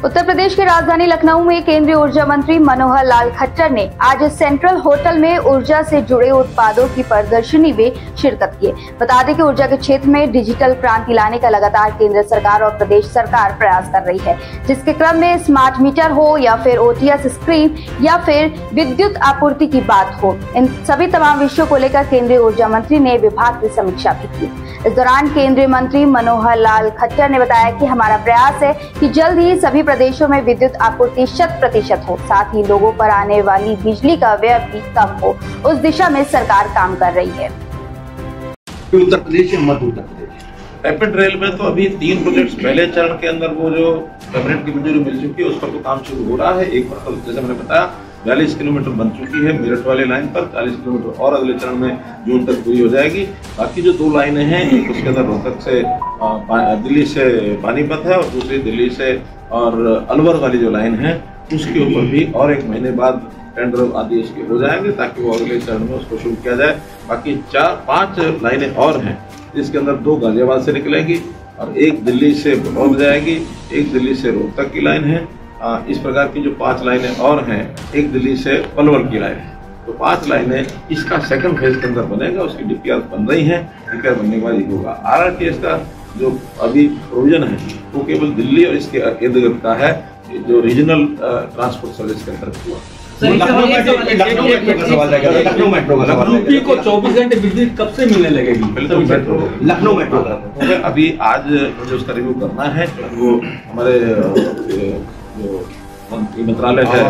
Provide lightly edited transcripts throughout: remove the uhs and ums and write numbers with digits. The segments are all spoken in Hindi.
उत्तर प्रदेश की राजधानी लखनऊ में केंद्रीय ऊर्जा मंत्री मनोहर लाल खट्टर ने आज सेंट्रल होटल में ऊर्जा से जुड़े उत्पादों की प्रदर्शनी में शिरकत की। बता दें कि ऊर्जा के क्षेत्र में डिजिटल क्रांति लाने का लगातार केंद्र सरकार और प्रदेश सरकार प्रयास कर रही है, जिसके क्रम में स्मार्ट मीटर हो या फिर OTS स्क्रीन या फिर विद्युत आपूर्ति की बात हो, इन सभी तमाम विषयों को लेकर केंद्रीय ऊर्जा मंत्री ने विभाग की समीक्षा भी की। इस दौरान केंद्रीय मंत्री मनोहर लाल खट्टर ने बताया कि हमारा प्रयास है कि जल्द ही सभी प्रदेशों में विद्युत आपूर्ति 100% हो, साथ ही लोगों पर आने वाली बिजली का व्यय भी कम हो, उस दिशा में सरकार काम कर रही है। उत्तर प्रदेश और मध्य उत्तर प्रदेश रैपिड रेल में तो अभी 3 प्रोजेक्ट्स पहले चरण के अंदर वो जो कैबिनेट की मंजूरी मिल चुकी है उस पर तो काम शुरू हो रहा है। एक पर तो जैसे मैंने बताया 42 किलोमीटर बन चुकी है मेरठ वाली लाइन पर, 40 किलोमीटर और अगले चरण में जून तक पूरी हो जाएगी। बाकी जो 2 लाइनें हैं, एक उसके अंदर रोहतक से दिल्ली से पानीपत है और दूसरी दिल्ली से और अलवर वाली जो लाइन है उसके ऊपर भी और 1 महीने बाद टेंडर आदि उसके हो जाएंगे ताकि वो अगले चरण में उसको शुरू किया जाए। बाकी 4-5 लाइनें और हैं जिसके अंदर 2 गाजियाबाद से निकलेंगी और 1 दिल्ली से बलौर जाएगी, 1 दिल्ली से रोहतक की लाइन है। इस प्रकार की जो 5 लाइनें और हैं, 1 दिल्ली से पलवल की लाइन है, तो 5 लाइनें इसका सेकंड फेज के अंदर बनेगा। उसकी DPR बन रही है, DPR बनने के बाद ये होगा। RRTS का जो अभी प्रोविजन है वो केवल दिल्ली और इसके इर्द गिर्द का है, जो रीजनल ट्रांसपोर्ट सर्विस के अंतर्गत हुआ। लखनऊ मेट्रो यूपी को 24 घंटे बिजली कब से मिलने लगेगी? लखनऊ मेट्रो अभी आज मुझे उसका रिव्यू करना है। वो हमारे जो मंत्रालय है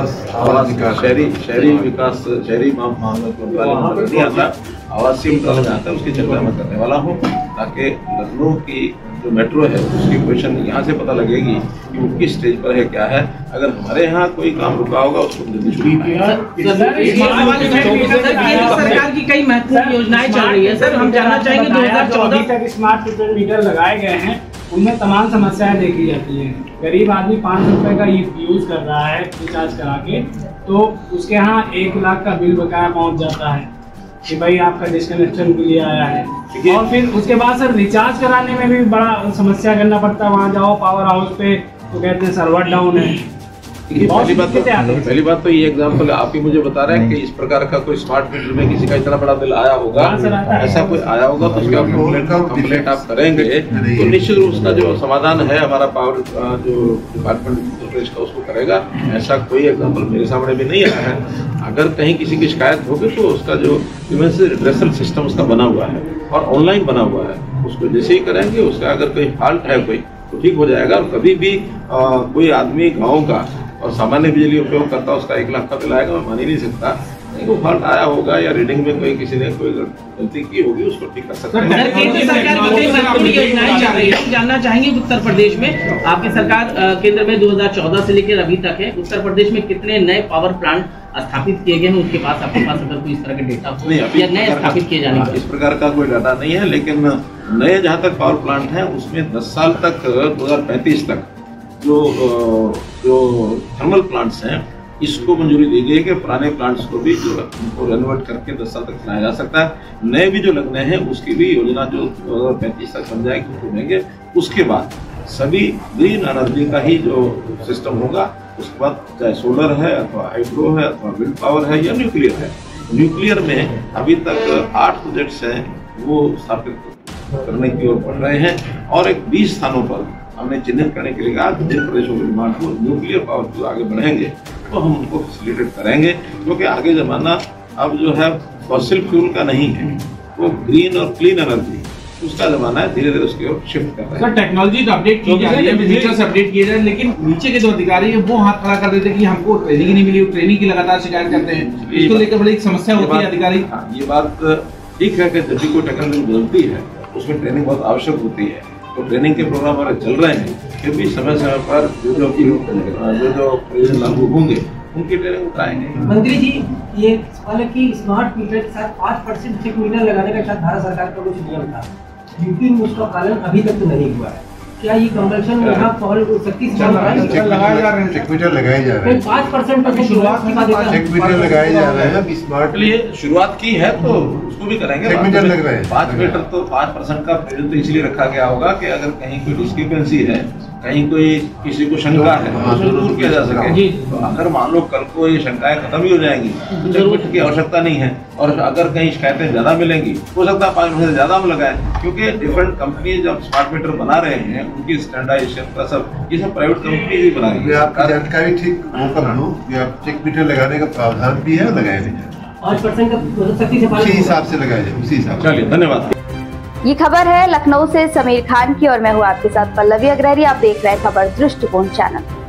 शहरी विकास शहरी मंत्रालय नहीं आता, आवासीय मंत्रालय में आता है, उसकी चर्चा मैं करने वाला हूँ ताकि लखनऊ की जो मेट्रो है उसकी पोजीशन यहाँ से पता लगेगी कि वो किस स्टेज पर है, क्या है। अगर हमारे यहाँ कोई काम रुका होगा उसको जल्दी शुरू सरकार की कई महत्वपूर्ण योजनाएं चल रही है। सर, हम जानना चाहेंगे 2014 तक स्मार्ट मीटर लगाए गए हैं, उनमें तमाम समस्याएं देखी जाती हैं। गरीब आदमी 5 रुपए का यूज कर रहा है रिचार्ज करा के, तो उसके यहाँ 1 लाख का बिल बकाया पहुंच जाता है कि भाई आपका डिस्कनेक्शन के लिए आया है। और फिर उसके बाद सर रिचार्ज कराने में भी बड़ा समस्या करना पड़ता है। वहाँ जाओ पावर हाउस पे तो कहते हैं सर्वर डाउन है। पहली बात तो ये एग्जाम्पल आप ही मुझे बता रहे हैं कि इस प्रकार का कोई स्मार्ट मीटर में किसी का इतना बड़ा बिल आया होगा, ऐसा कोई आया होगा तो उसका कंप्लेंट आप करेंगे तो निश्चित रूप उसका जो समाधान है हमारा पावर जो डिपार्टमेंट का उसको करेगा। ऐसा कोई एग्जाम्पल मेरे सामने भी नहीं आया है। अगर कहीं किसी की शिकायत होगी तो उसका जो इमरजेंसी रिड्रेसल सिस्टम उसका बना हुआ है और ऑनलाइन बना हुआ है, उसको जैसे ही करेंगे उसका अगर कोई फॉल्ट है कोई तो ठीक हो जाएगा। और कभी भी कोई आदमी गाँव का और सामान्य बिजली उपयोग करता उसका 1 लाख का बिल आएगा, मैं मान ही नहीं सकता। वो फॉल्ट आया होगा या रीडिंग में कोई किसी ने कोई गलती की होगी उसको ठीक कर सकते हैं। केंद्र सरकार की कई महत्वपूर्ण योजनाएं चल रही है, जानना चाहेंगे उत्तर प्रदेश में आपकी सरकार केंद्र में 2014 से लेकर अभी तक है, उत्तर प्रदेश में कितने नए पावर प्लांट स्थापित किए गए हैं? उसके पास आपके पास अगर कोई इस तरह के डेटा हो या नए स्थापित किए जाने का? इस प्रकार का कोई डाटा नहीं है, लेकिन नए जहाँ तक पावर प्लांट है उसमें 10 साल तक 2035 तक जो थर्मल प्लांट्स हैं इसको मंजूरी दी गई है कि पुराने प्लांट्स को भी जो उनको रेनोवेट करके 10 साल तक चलाया जा सकता है। नए भी जो लगने हैं उसकी भी योजना जो 2035 तक बन जाएगी उसको देंगे। उसके बाद सभी ग्रीन एनर्जी का ही जो सिस्टम होगा, उसके बाद चाहे सोलर है अथवा हाइड्रो है अथवा विंड पावर है या न्यूक्लियर है। न्यूक्लियर में अभी तक 8 प्रोजेक्ट्स हैं वो स्थापित करने की ओर बढ़ रहे हैं और एक 20 स्थानों पर हमने चिन्हित करने के लिए कहा कि जिन प्रदेशों के डिमांड को न्यूक्लियर पावर को आगे बढ़ेंगे तो हम उनको फैसिलिटेट करेंगे, क्योंकि आगे जमाना अब जो है फॉसिल फ्यूल का नहीं है, वो ग्रीन और क्लीन एनर्जी उसका जमाना है। धीरे धीरे उसकी ओर शिफ्ट कर रहे हैं। सर, टेक्नोलॉजी तो अपडेट की जा रही है, फीचर्स अपडेट किए जा रहे हैं, लेकिन नीचे के जो अधिकारी हैं वो हाथ खड़ा कर देते हैं कि हमको ट्रेनिंग ही नहीं मिली। ट्रेनिंग की लगातार शिकायत करते हैं, इसको लेकर बड़ी समस्या होती है अधिकारी। ये बात ठीक है कि जब भी कोई टेक्नोलॉजी बदलती है उसमें ट्रेनिंग बहुत आवश्यक होती है, तो ट्रेनिंग के प्रोग्राम हमारे चल रहे हैं। फिर भी समय समय पर जो प्रयोजन लागू होंगे उनकी ट्रेनिंग कराएंगे। मंत्री जी, ये सवाल है कि स्मार्ट मीटर के साथ 5% चेक मीटर लगाने का शायद भारत सरकार का कुछ नियम था, यूपी में उसका पालन अभी तक तो नहीं हुआ है। क्या ये कंपल्शन यहाँ चेक लगाए जा रहे हैं? चेक मीटर लगाए जा रहे हैं। 5% शुरुआत की बात है, चेक मीटर लगाए जा रहे हैं। स्मार्ट लिए शुरुआत की है तो उसको भी करेंगे। चेक मीटर लग रहे हैं। 5 मीटर तो 5% का प्रयोजन तो इसलिए रखा गया होगा कि अगर कहीं कोई डिस्क्रिपेंसी है कहीं कोई किसी को शंका है तो उसे दूर किया जा सके। तो अगर मान लो कल को ये शंकाएं खत्म ही हो जाएंगी तो चेकमीटर की आवश्यकता नहीं है। और अगर कहीं शिकायतें ज्यादा मिलेंगी हो सकता है 5% ज्यादा हम लगाएं, क्योंकि डिफरेंट कंपनी जब स्मार्ट मीटर बना रहे हैं उनकी स्टैंडर्डाइजेशन का सब ये सब प्राइवेट कंपनी भी बना रही है। आपकी जानकारी ठीक वो कर लूँ कि आप चेक मीटर लगाने का प्रावधान भी है, लगाया नहीं जाए 5% का सख्ती से उसी हिसाब से लगाया जाए, उसी हिसाब से। चलिए धन्यवाद। ये खबर है लखनऊ से समीर खान की और मैं हूँ आपके साथ पल्लवी अग्रहरी। आप देख रहे हैं खबर दृष्टिकोण चैनल।